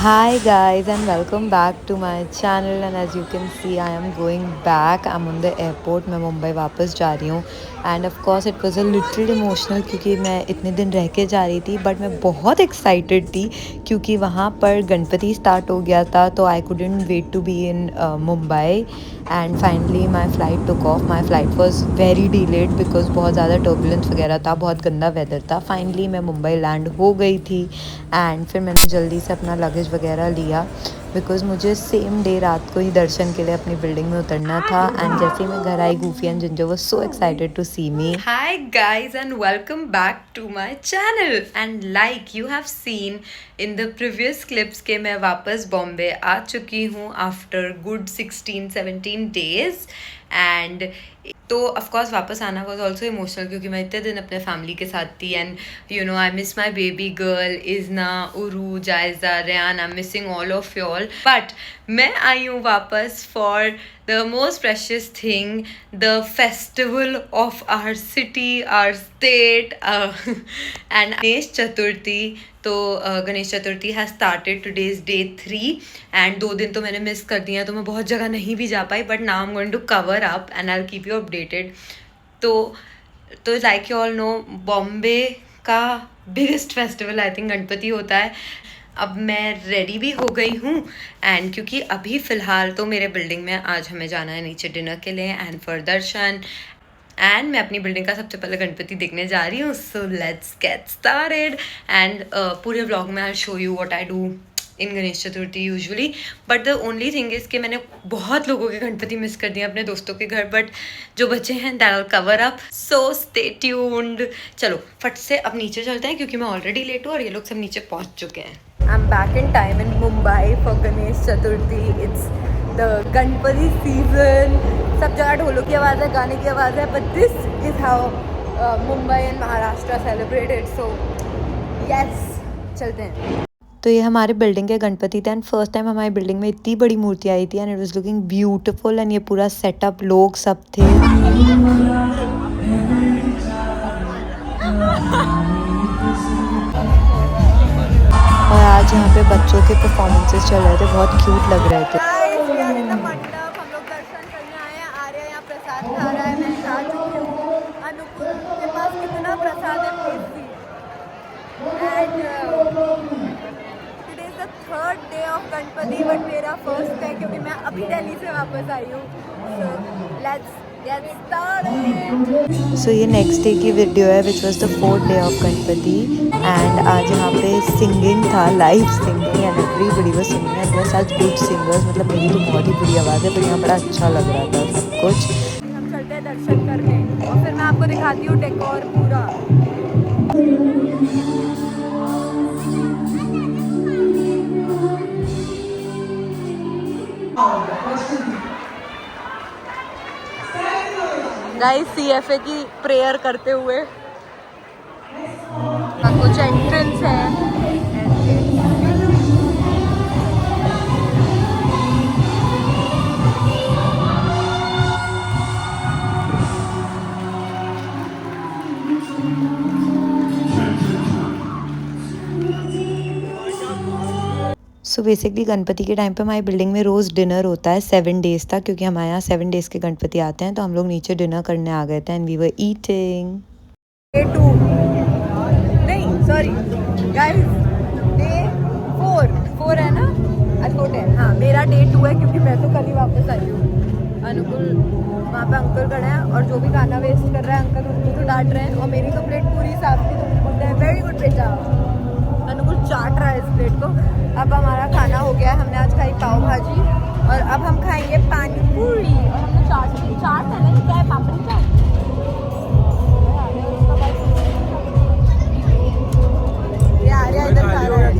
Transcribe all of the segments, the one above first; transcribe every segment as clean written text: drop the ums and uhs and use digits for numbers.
Hi guys and welcome back to my channel and as you can see I am going back. I'm on the airport. मैं मुंबई वापस जा रही हूँ and of course it was a little emotional क्योंकि मैं इतने दिन रह के जा रही थी but मैं बहुत excited थी क्योंकि वहाँ पर गणपति start हो गया था तो I couldn't wait to be in Mumbai and finally my flight took off. My flight was very delayed because बहुत ज़्यादा turbulence वगैरह था, बहुत गंदा weather था. Finally मैं मुंबई land हो गई थी एंड फिर मैंने जल्दी से अपना लगेज वगैरह लिया बिकॉज़ मुझे सेम डे रात को ही दर्शन के लिए अपनी बिल्डिंग में उतरना था एंड जैसे ही मैं घर आई Goofy and Ginger was so excited to see me. Hi guys and welcome back to my channel and like you have seen in the previous clips के मैं वापस बॉम्बे आ चुकी हूँ आफ्टर गुड 16-17 डेज एंड तो ऑफकोर्स वापस आना was also emotional क्योंकि मैं इतने दिन अपने फैमिली के साथ थी and you know I miss my baby girl Izna उरू Jaiza Rayan I am missing all of you all but मैं आई हूँ वापस for the most precious thing the festival of our city our state and Ganesh Chaturthi. तो Ganesh Chaturthi has started. Today is day 3 and 2 दिन तो मैंने miss कर दिया तो मैं बहुत जगह नहीं भी जा पाई but now I am going to cover up and I will keep you updated. तो like you all know Bombay का biggest festival I think Ganpati होता है. अब मैं रेडी भी हो गई हूँ एंड क्योंकि अभी फ़िलहाल तो मेरे बिल्डिंग में आज हमें जाना है नीचे डिनर के लिए एंड फॉर दर्शन एंड मैं अपनी बिल्डिंग का सबसे पहले गणपति देखने जा रही हूँ. So let's get started and पूरे व्लॉग में I show you what I do in Ganesh Chaturthi usually but the only thing is कि मैंने बहुत लोगों के गणपति मिस कर दिए अपने दोस्तों के घर बट जो बच्चे हैं that will cover up. So stay tuned. चलो फट से अब नीचे चलते हैं क्योंकि मैं ऑलरेडी लेट हूँ और ये लोग सब नीचे पहुँच चुके हैं. आई am back in time in Mumbai for Ganesh Chaturthi. It's the Ganpati season. सब जगह ढोलों की आवाज़ है, गाने की आवाज़ है but this is how Mumbai and Maharashtra celebrated. So yes चलते हैं. तो ये हमारे बिल्डिंग के गणपति थे एंड फर्स्ट टाइम हमारी बिल्डिंग में इतनी बड़ी मूर्ति आई थी and it was looking beautiful and ये पूरा सेटअप लोग सब थे. और आज यहाँ पे बच्चों के परफॉर्मेंसेस चल रहे थे, बहुत क्यूट लग रहे थे. मंडप हम लोग दर्शन करने आए हैं. आर्या यहाँ प्रसाद खा रहा है. मैं खा चुकी हूँ. अनुकूल के पास कितना प्रसाद है please see. Today is the third day of Ganpati but मेरा फर्स्ट है क्योंकि मैं अभी दिल्ली से वापस आई हूँ. So let's get started. So ये नेक्स्ट डे की वीडियो है which was the 4th day of Ganpati and आज यहाँ पे सिंगिंग था, live singing and everybody was singing and there such good singers. मतलब मेरी तो बहुत ही बुरी आवाज़ है पर यहाँ बड़ा अच्छा लग रहा था सब कुछ. हम चलते हैं दर्शन करने और फिर मैं आपको दिखाती हूँ डेकोर पूरा. गाइस CFA की प्रेयर करते हुए कुछ एंट्रेंस है. सो बेसिकली गणपति के टाइम पे हमारी बिल्डिंग में रोज़ डिनर होता है 7 डेज़ तक क्योंकि हमारे यहाँ 7 डेज़ के गणपति आते हैं. तो हम लोग नीचे डिनर करने आ गए थे and we were eating. Day 2 नहीं सॉरी गाइस डे 4 है ना. आज 4 है. हाँ मेरा डे 2 है क्योंकि मैं तो कल ही वापस आई हूँ. अनुकूल वहाँ पे अंकल खड़े हैं और जो भी खाना वेस्ट कर रहा है अंकल उनको तो डांट रहे हैं और मेरी तो प्लेट पूरी साफ की तो बोलते हैं वेरी गुड बेटा. अनुकूल चाट रहा है इस प्लेट को. अब हमारा खाना हो गया है. हमने आज खाई पाव भाजी और अब हम खाएंगे पानी पूरी और हमने चाट है ना क्या है पापड़ी चाट. ये आ रहा इधर खा रहा है.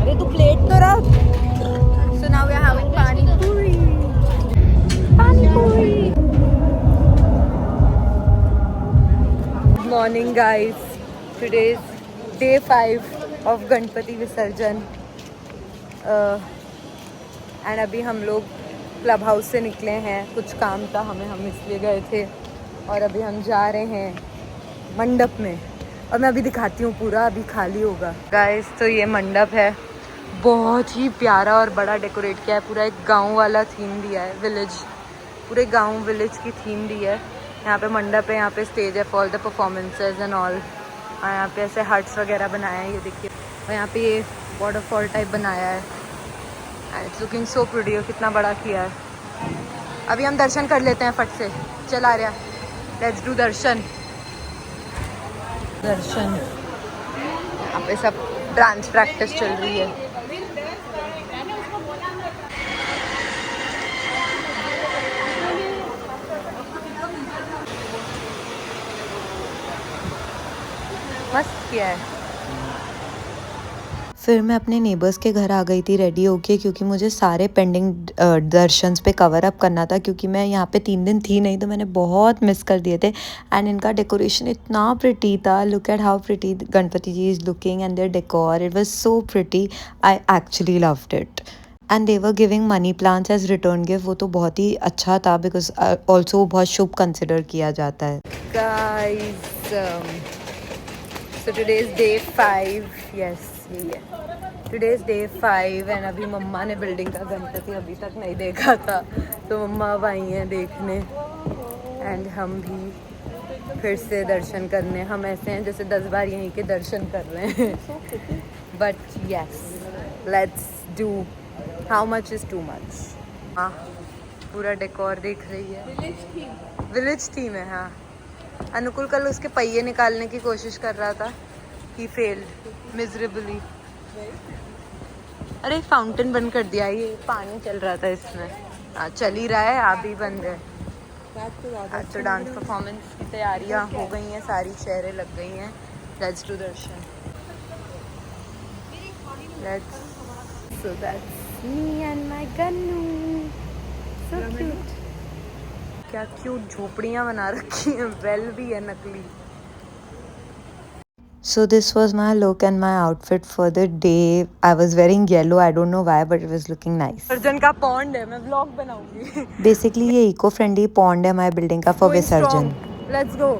अरे तू प्लेट तो रख. So now we are having pani puri. Good morning guys. Today is day 5 of Ganpati visarjan and अभी हम लोग क्लब हाउस से निकले हैं. कुछ काम था हमें, हम इसलिए गए थे और अभी हम जा रहे हैं मंडप में और मैं अभी दिखाती हूँ पूरा. अभी खाली होगा गाइस. तो ये मंडप है बहुत ही प्यारा और बड़ा डेकोरेट किया है, पूरा एक गांव वाला थीम दिया है, विलेज, पूरे गांव विलेज की थीम दी है। यहाँ पे मंडप है, यहाँ पे स्टेज है for the performances and all. और यहाँ पे ऐसे हट्स वगैरह बनाए हैं, ये देखिए। और यहाँ पे ये वाटरफॉल टाइप बनाया है and it's looking so pretty. और कितना बड़ा किया है। अभी हम दर्शन कर लेते हैं फट से, चल आ रहा, लेट्स डू दर्शन। यहाँ पे सब डांस प्रैक्टिस चल रही है। मस्त किया है। फिर मैं अपने नेबर्स के घर आ गई थी रेडी होके, क्योंकि मुझे सारे पेंडिंग दर्शंस पे कवर अप करना था, क्योंकि मैं यहाँ पे 3 दिन थी नहीं, तो मैंने बहुत मिस कर दिए थे। एंड इनका डेकोरेशन इतना प्रिटी था, look at how pretty Ganpati ji is looking and their decor, it was so pretty, I actually loved it. And they were giving money plants as return gift, वो तो बहुत ही अच्छा था, बिकॉज ऑल्सो बहुत शुभ consider किया जाता है। Guys, so today is day 5, yes यही है, today is day 5 एंड अभी मम्मा ने बिल्डिंग का गणपति अभी तक नहीं देखा था, तो मम्मा अब आई हैं देखने एंड हम भी फिर से दर्शन करने। हम ऐसे हैं जैसे 10 बार यहीं के दर्शन कर रहे हैं, but yes let's do, how much is too much. हाँ, पूरा डेकोर देख रही है, विलेज थीम है। हाँ, अनुकूल कल उसके पहिए निकालने की कोशिश कर रहा था, ही फेल्ड मिजरेबली। अरे फाउंटेन बंद कर दिया, ये पानी चल रहा था इसमें। हाँ, चल ही रहा है, अभी बंद है। आज तो डांस परफॉर्मेंस की तैयारियां हो गई हैं, सारी चेहरे लग गई हैं। Let's do Darshan, let's, so that's me and my Gannu, so cute. क्या क्यूट झोपड़ियाँ बना रखी हैं, वेल भी है नकली। So this was my look and my outfit for the day. I was wearing yellow. I don't know why, but it was looking nice. विसर्जन का pond है, मैं व्लॉग बनाऊंगी। Basically ये इको फ्रेंडली पॉन्ड है हमारे बिल्डिंग का for विसर्जन। Let's go।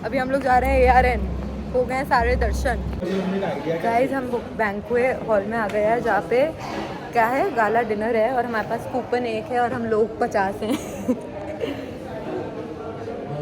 अभी हम लोग जा रहे हैं ARN, हो गए सारे दर्शन। गाइस, हम बैंक्वेट हॉल में आ गए हैं, जहाँ पे क्या है, गाला डिनर है, और हमारे पास कूपन 1 है और हम लोग 50 हैं।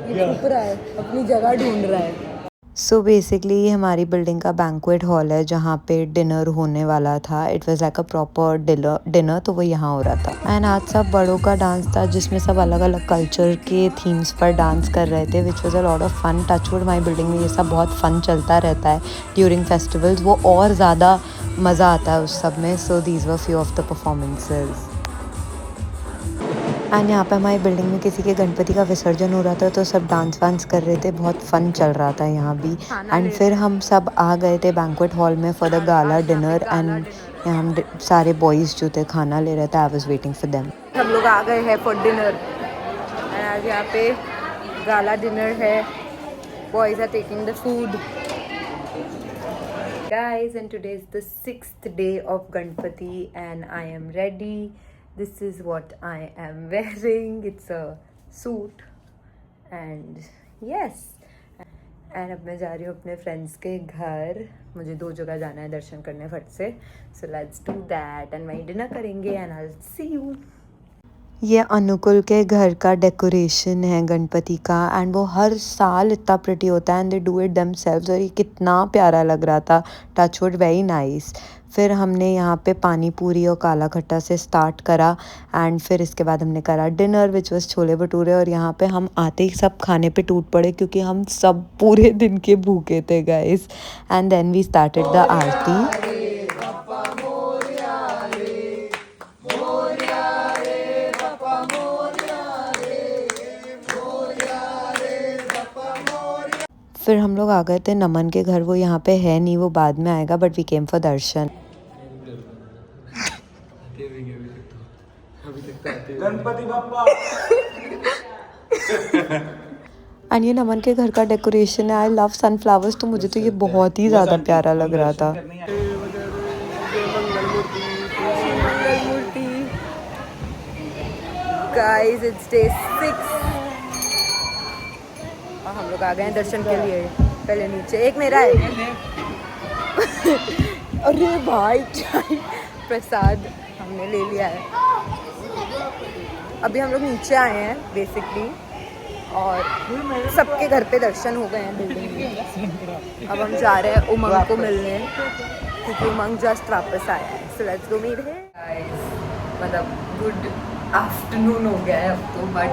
ये छुप रहा है, अपनी जगह ढूंढ रहा है। सो बेसिकली ये हमारी बिल्डिंग का बैंक्वेट हॉल है, जहाँ पे डिनर होने वाला था। It was like a proper dinner, तो वो यहाँ हो रहा था। एंड आज सब बड़ों का डांस था, जिसमें सब अलग अलग कल्चर के थीम्स पर डांस कर रहे थे, which was a lot of fun. Touchwood हमारी बिल्डिंग में ये सब बहुत फन चलता रहता है ड्यूरिंग फेस्टिवल्स, वो और ज़्यादा मज़ा आता है उस सब में। So these were few of the performances. And यहाँ पे हमारी बिल्डिंग में किसी के गणपति का विसर्जन हो रहा था, तो सब डांस वांस कर रहे थे, बहुत फन चल रहा था यहाँ भी। एंड फिर हम सब आ गए थे बैंक्वेट हॉल में for the gala dinner, and यहाँ हम सारे बॉयज़ जो थे खाना ले रहे थे। I was waiting for them. हम लोग आ गए हैं फॉर डिनर, एंड आज यहाँ पे गाला डिनर है, boys are taking the food. Guys, and today is the 6th day of Ganpati and I am ready. This is what I am wearing. It's a suit and yes. And अब मैं जा रही हूँ अपने friends के घर, मुझे 2 जगह जाना है दर्शन करने फट से। So let's do that and वहीं डिनर करेंगे and I'll see you. ये अनुकुल के घर का डेकोरेशन है गणपति का, एंड वो हर साल इतना प्रिटी होता है, and they do it themselves, और ये कितना प्यारा लग रहा था। Touchwood, very nice. फिर हमने यहाँ पे पानी पूरी और काला खट्टा से स्टार्ट करा, एंड फिर इसके बाद हमने करा dinner which was chole bhature. और यहाँ पे हम आते ही सब खाने पे टूट पड़े, क्योंकि हम सब पूरे दिन के भूखे थे guys. And then we started the aarti. फिर हम लोग आ गए थे नमन के घर, वो यहाँ पे है नहीं, वो बाद में आएगा, but we came for darshan. Ganpati Bappa. And ये नमन के घर का डेकोरेशन है। आई लव सनफ्लावर्स, तो मुझे तो ये बहुत ही ज़्यादा प्यारा लग रहा था। गाइस, इट्स डे 6 और हम लोग आ गए हैं दर्शन के लिए। पहले नीचे एक मेरा है। अरे भाई, प्रसाद हमने ले लिया है। अभी हम लोग नीचे आए हैं बेसिकली और सबके घर पे दर्शन हो गए हैं बिल्डिंग में। अब हम जा रहे हैं उमंग को मिलने क्योंकि उमंग जस्ट वापस आया है। So let's go meet him. मतलब गुड आफ्टरनून हो गया है अब तो, बट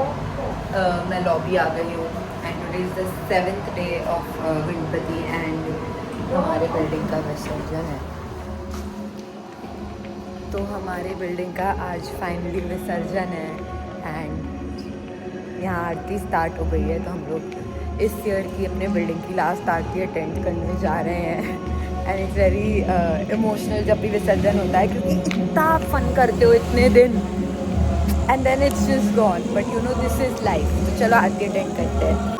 मैं लॉबी आ गई हूँ and today is the 7th day of Ganpati and हमारे बिल्डिंग का विसर्जन है। तो हमारे बिल्डिंग का आज फाइनली विसर्जन है एंड यहाँ आरती स्टार्ट हो गई है। तो हम लोग इस ईयर की अपने बिल्डिंग की लास्ट आरती अटेंड करने जा रहे हैं एंड इट्स वेरी इमोशनल जब भी विसर्जन होता है क्योंकि इतना फन करते हो इतने दिन and then it's just gone, but you know this is life. तो चलो आरती अटेंड करते हैं।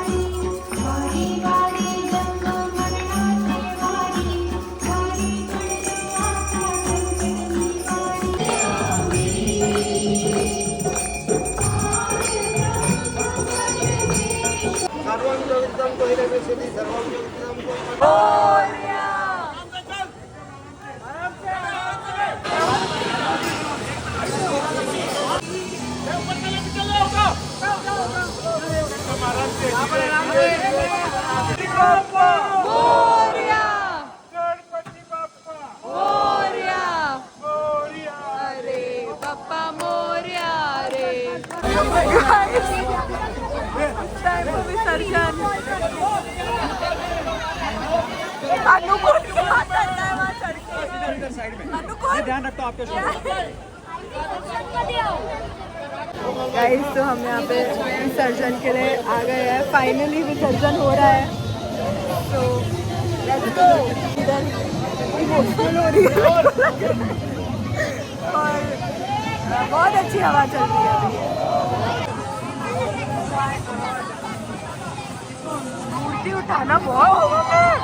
ध्यान रखता हूँ आपके गाइस, तो हम यहाँ पे विसर्जन के लिए आ गए हैं। फाइनली विसर्जन हो रहा है, तो लेट्स गो। इधर इमोशनल हो रही है और बहुत अच्छी हवा चल रही है अभी। मूर्ति उठाना बहुत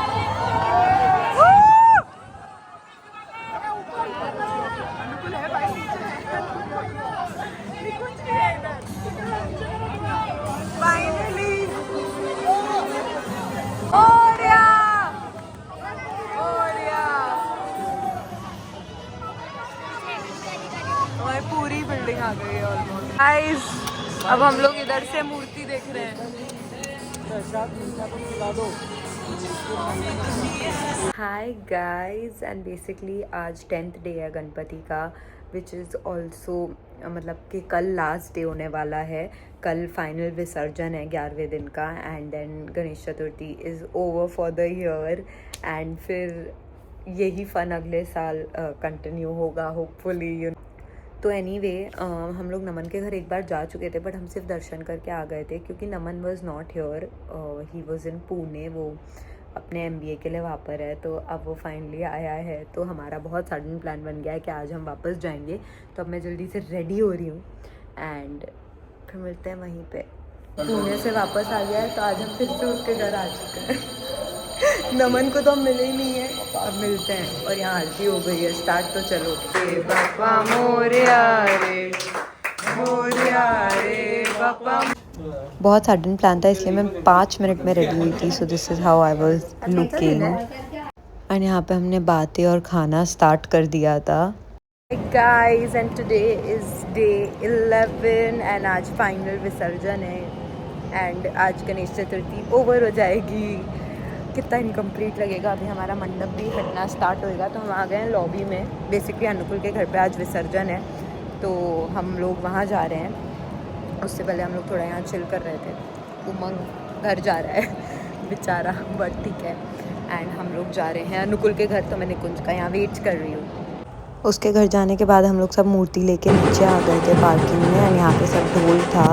पूरी बिल्डिंग आ गई है ऑलमोस्ट। गाइस, अब हम लोग इधर से मूर्ति देख रहे हैं। हाय गाइस, एंड बेसिकली आज 10th डे है गणपति का, विच इज़ ऑल्सो मतलब कि कल लास्ट डे होने वाला है। कल फाइनल विसर्जन है 11वें दिन का and then Ganesh Chaturthi is over for the year and फिर यही फ़न अगले साल कंटिन्यू होगा होपफुली। तो एनीवे हम लोग नमन के घर एक बार जा चुके थे, बट हम सिर्फ दर्शन करके आ गए थे क्योंकि Naman was not here, he was in Pune. वो अपने MBA के लिए वहाँ पर है, तो अब वो फाइनली आया है। तो हमारा बहुत सडन प्लान बन गया है कि आज हम वापस जाएंगे। तो अब मैं जल्दी से रेडी हो रही हूँ एंड फिर मिलते हैं वहीं पे। पुणे से वापस आ गया है, तो आज हम फिर से उसके घर आ चुके हैं। नमन को तो हम मिले ही नहीं है, अब मिलते हैं। और यहाँ आरती हो गई है स्टार्ट, तो चलो। बापा मोरिया रे, मोरिया रे बापा। बहुत सडन प्लान था, इसलिए मैं 5 मिनट में रेडी हुई थी। So this is how I was looking. And यहाँ पे हमने बातें और खाना स्टार्ट कर दिया था। Guys, and today is day 11 and आज फाइनल विसर्जन है एंड आज गणेश चतुर्थी ओवर हो जाएगी। कितना इनकम्प्लीट लगेगा। अभी हमारा मंडप भी हटना स्टार्ट होएगा। तो हम आ गए हैं लॉबी में। बेसिकली अनुकूल के घर पे आज विसर्जन है, तो हम लोग वहाँ जा रहे हैं। उससे पहले हम लोग थोड़ा यहाँ चिल कर रहे थे। उमंग घर जा रहा है बेचारा, बट ठीक है। एंड हम लोग जा रहे हैं अनुकूल के घर, तो मैं निकुंज का यहाँ वेट कर रही हूँ। उसके घर जाने के बाद हम लोग सब मूर्ति लेके नीचे आ गए थे पार्किंग में एंड यहाँ पे सब ढोल था।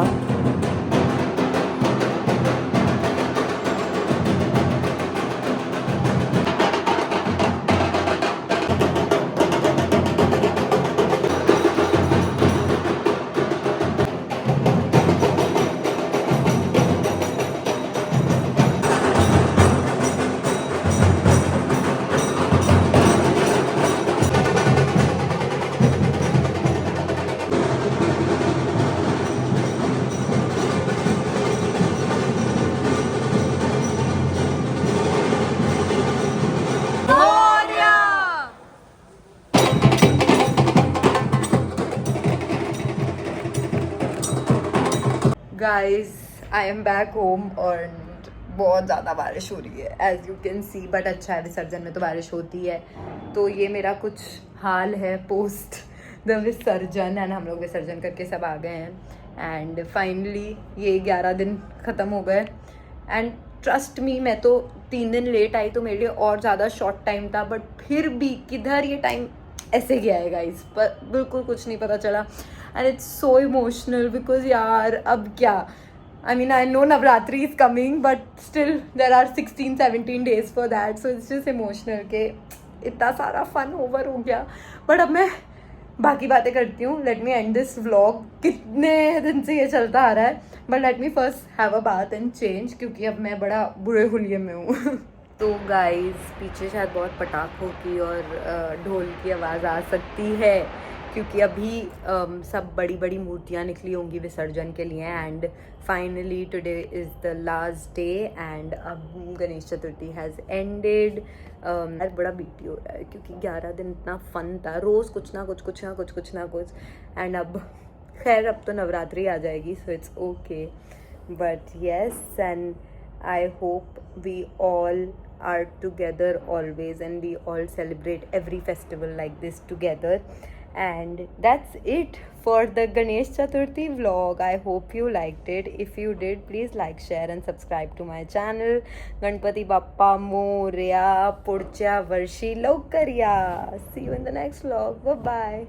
Guys I am back home और बहुत ज़्यादा बारिश हो रही है as you can see, but अच्छा है, विसर्जन में तो बारिश होती है। तो ये मेरा कुछ हाल है पोस्ट द विसर्जन, एंड हम लोग विसर्जन करके सब आ गए हैं एंड फाइनली ये 11 दिन ख़त्म हो गए। एंड ट्रस्ट मी, मैं तो 3 दिन लेट आई तो मेरे लिए और ज़्यादा शॉर्ट टाइम था, बट फिर भी किधर ये टाइम ऐसे गया है गाइस, पर बिल्कुल कुछ नहीं पता चला। And it's so emotional because यार अब क्या, I mean, I know Navratri is coming, but still there are 16-17 days for that. So it's just emotional कि इतना सारा फन ओवर हो गया। बट अब मैं बाकी बातें करती हूँ। Let me and this vlog, कितने दिन से ये चलता आ रहा है, but let me first have a bath and change, क्योंकि अब मैं बड़ा बुरे हुलिये में हूँ। तो गाइस पीछे शायद बहुत पटाखों की और ढोल की आवाज़ आ सकती है, क्योंकि अभी सब बड़ी बड़ी मूर्तियाँ निकली होंगी विसर्जन के लिए। And finally today is the last day and अब गणेश चतुर्थी हैज़ एंडेड। बड़ा बीटी हो रहा है क्योंकि 11 दिन इतना फन था, रोज़ कुछ ना कुछ। एंड अब खैर अब तो नवरात्रि आ जाएगी, so it's okay, but yes, and I hope we all are together always and we all celebrate every festival like this together. And that's it for the Ganesh Chaturthi vlog. I hope you liked it. If you did, please like, share and subscribe to my channel. Ganpati Bappa Moria, Pudhya Varshi Lokarya. See you in the next vlog. Bye bye.